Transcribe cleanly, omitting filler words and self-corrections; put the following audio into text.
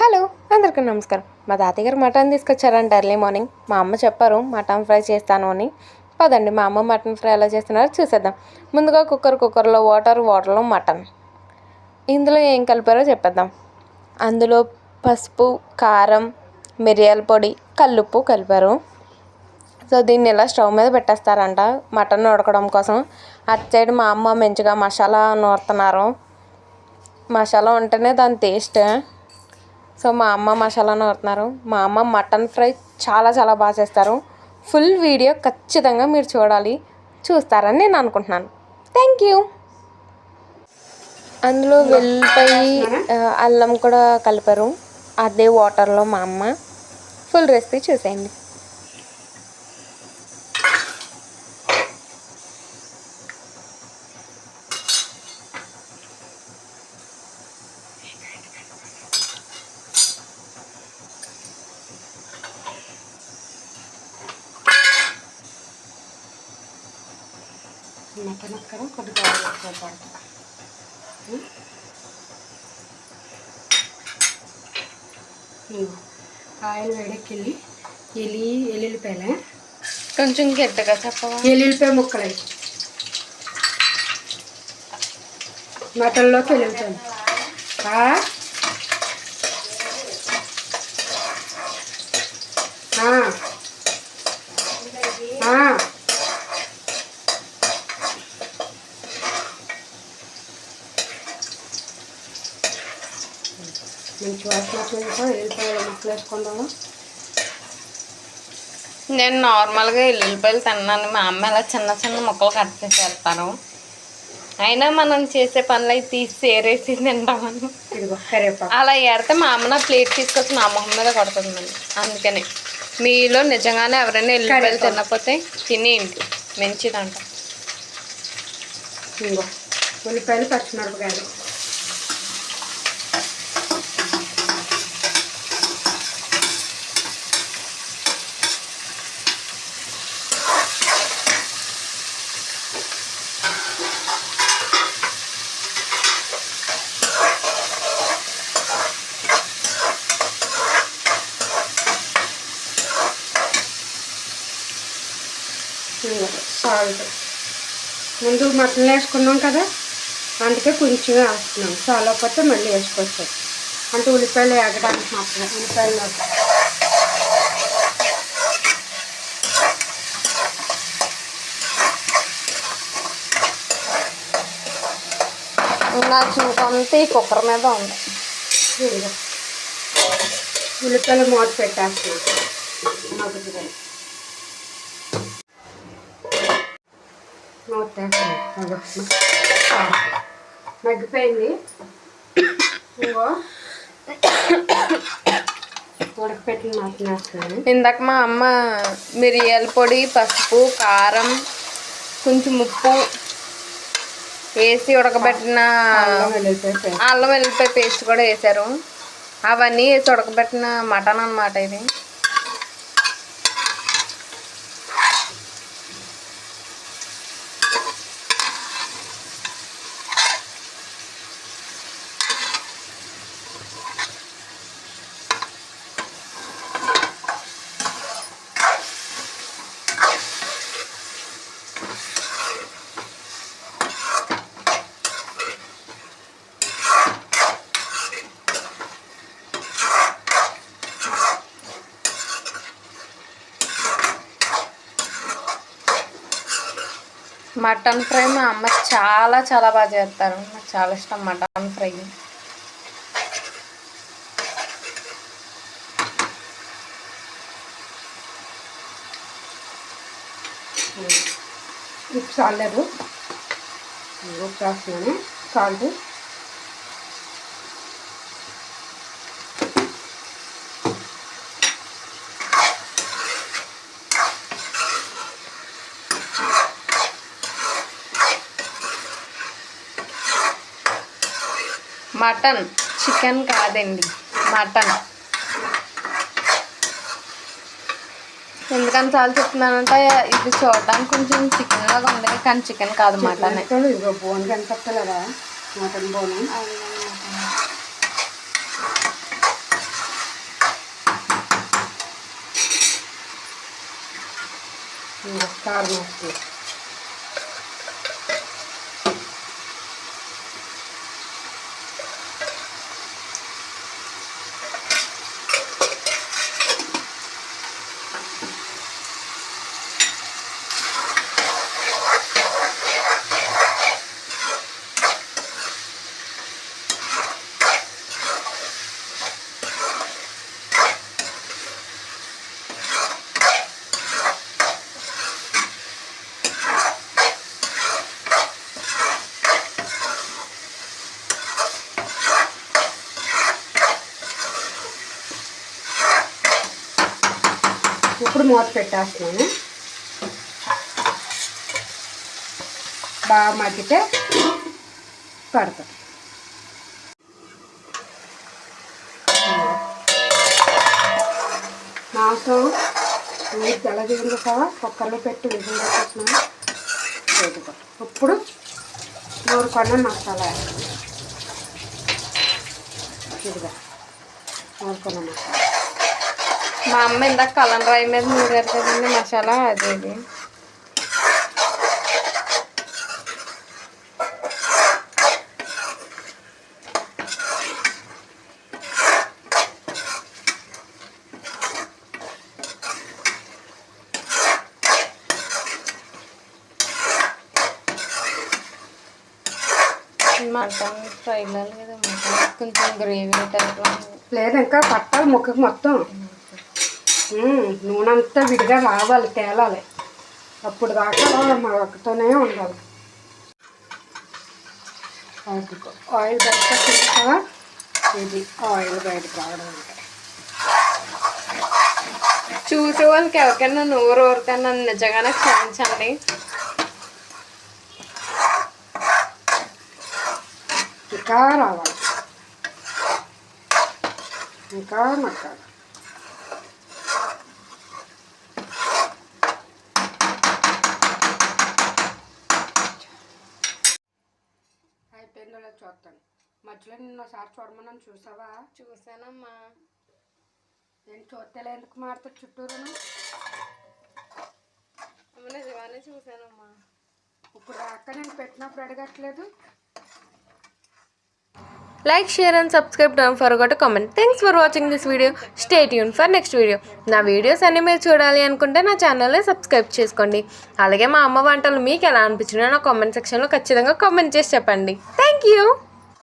Hello, అందరికీ నమస్కారం. మా తాతయ్య గారు మటన్ తీసుకొచ్చారంట ఎర్లీ మార్నింగ్. మా అమ్మ చెప్పారు మటన్ ఫ్రై చేస్తాను అని. పదండి మా అమ్మ మటన్ ఫ్రై ఎలా చేస్తున్నారో చూసేద్దాం. ముందుగా కుక్కర్లో వాటర్లో మటన్. ఇందులో ఏం కలిపారో చెప్పేద్దాం. అందులో పసుపు, కారం, మిరియాల పొడి, కల్లుప్పు కలిపారు. సో దీన్ని ఇలా స్టవ్ మీద పెట్టేస్తారంట మటన్ ఉడకడం కోసం. అటు సైడ్ మా అమ్మ మంచిగా మసాలా నూరుతున్నారు. మసాలా ఉంటేనే దాని టేస్ట్. సో మా అమ్మ మసాలా నూరుతున్నారు. మా అమ్మ మటన్ ఫ్రై చాలా చాలా బాగా చేస్తారు. ఫుల్ వీడియో ఖచ్చితంగా మీరు చూస్తారని నేను అనుకుంటున్నాను. Thank you. అందులో వెల్లిపాయ, అల్లం కూడా కలిపారు. అదే వాటర్లో మా అమ్మ. ఫుల్ రెసిపీ చూసేయండి. మటన్ అక్కడ కొద్దిగా ఆయిల్ వేడెక్కిల్లి ఎల్లుల్లిపాయలే కొంచెం గట్టిగా చెప్పవా? ఎల్లుల్లిపాయ ముక్కలు మటన్లోకి ఎల్లుల్లిపాయలు మంచి వాసన ఎల్లుల్లిపాయలు ముక్కలు వేసుకుందాము. నేను నార్మల్గా ఎల్లుల్లిపాయలు తిన్నాను. మా అమ్మ ఇలా చిన్న చిన్న ముక్కలు కట్ చేసి వెళ్తాను. అయినా మనం చేసే పనులు అయితే తీసి ఏరేసి తింటామని అలా ఏడితే మా అమ్మ నా ప్లేట్ తీసుకొచ్చి నా మొహం మీద కొడుతుందండి. అందుకని మీలో నిజంగానే ఎవరైనా ఎల్లుల్లిపాయలు తినకపోతే తినేయండి, మంచిదంట. ఉల్లిపాయలు, పచ్చిమిరపకాయలు సాల్ట్. ముందు మటన్ వేసుకున్నాం కదా, అందుకే కొంచెం వేస్తున్నాం. చాలా పోతే మళ్ళీ వేసుకోవచ్చు. అంటే ఉల్లిపాయలు వేగడానికి మాత్రమే. ఉల్లిపాయలు నా చూపంతా ఈ కుక్కర్ మీద ఉంది. ఉల్లిపాయలు మూత పెట్టేస్తున్నాం. మగ్గిపోయింది. ఉడకపెట్టిన మటన్ వేస్తున్నాను. ఇందాక మా అమ్మ మిరియాల పొడి, పసుపు, కారం, కొంచెం ఉప్పు వేసి ఉడకబెట్టిన అల్లం వెల్లిపాయ పేస్ట్ కూడా వేసారు. అవన్నీ వేసి ఉడకబెట్టిన మటన్ అన్నమాట ఇది. మటన్ ఫ్రై మా అమ్మ చాలా చాలా బాగా చేస్తారు. నాకు చాలా ఇష్టం మటన్ ఫ్రై. ఉప్పు చాలేదు. ఉప్పు వేస్తున్నాను. సాల్ట్ మటన్, చికెన్ కాదండి, మటన్. ఎందుకని చాలా చెప్తున్నానంటే ఇది చూడడానికి కొంచెం చికెన్ లాగా ఉంది, కానీ చికెన్ కాదు, మటన్. బోన్ కనిపిస్తలేదా? Mutton bone. కారం వేస్తుంది. ఇప్పుడు మూత పెట్టేస్తున్నాను. బాగా మగ్గితే పడతాం. మాంసం నీరు తెల్ల దిగింది కదా, కుక్కర్లో పెట్టి విజిల్ పెట్టేస్తున్నాను. ఇప్పుడు నూరుకున్న మసాలా ఇదిగా నూరుకున్న మసాలా. మా అమ్మ ఇందాక కలర్ రాయి మీద నూరారు కదండి మసాలా, అది ఇది. మటన్ ఫ్రైలో లేదా మటన్ కొంచెం గ్రేవీ టైప్లో లేదు, ఇంకా పట్టాలి ముక్కకు మొత్తం. నూనె అంతా విడిగా రావాలి, తేలాలి. అప్పుడు దాకా మా ఒక్కతోనే ఉండాలి. ఆయిల్ బయటకు వచ్చింది. ఇది ఆయిల్ బయటకు రావడం అంటే చూసే వాళ్ళకి ఎవరికైనా నోరు ఊరికైనా నిజంగానే క్షమించండి. ఇంకా రావాలి, ఇంకా మగ్గాలి. అయిపోయిందో లేదో చూస్తాను. మధ్యలో నిన్న ఒకసారి చూడమన్నాను, చూసావా? చూసానమ్మా. నేను చూస్తలే ఎందుకు మారుతా చుట్టూరును? అమ్మ నిజంగానే చూసానమ్మా. ఇప్పుడు దాకా నేను పెట్టినప్పుడు అడగట్లేదు. Like, share and subscribe. Don't forget to comment. Thanks for watching this video. Stay tuned for next video. నా వీడియోస్ అన్నీ మీరు చూడాలి అనుకుంటే నా ఛానల్ని సబ్స్క్రైబ్ చేసుకోండి. అలాగే మా అమ్మ వంటలు మీకు ఎలా అనిపించినాయో నా కామెంట్ సెక్షన్లో ఖచ్చితంగా కామెంట్ చేసి చెప్పండి. Thank you.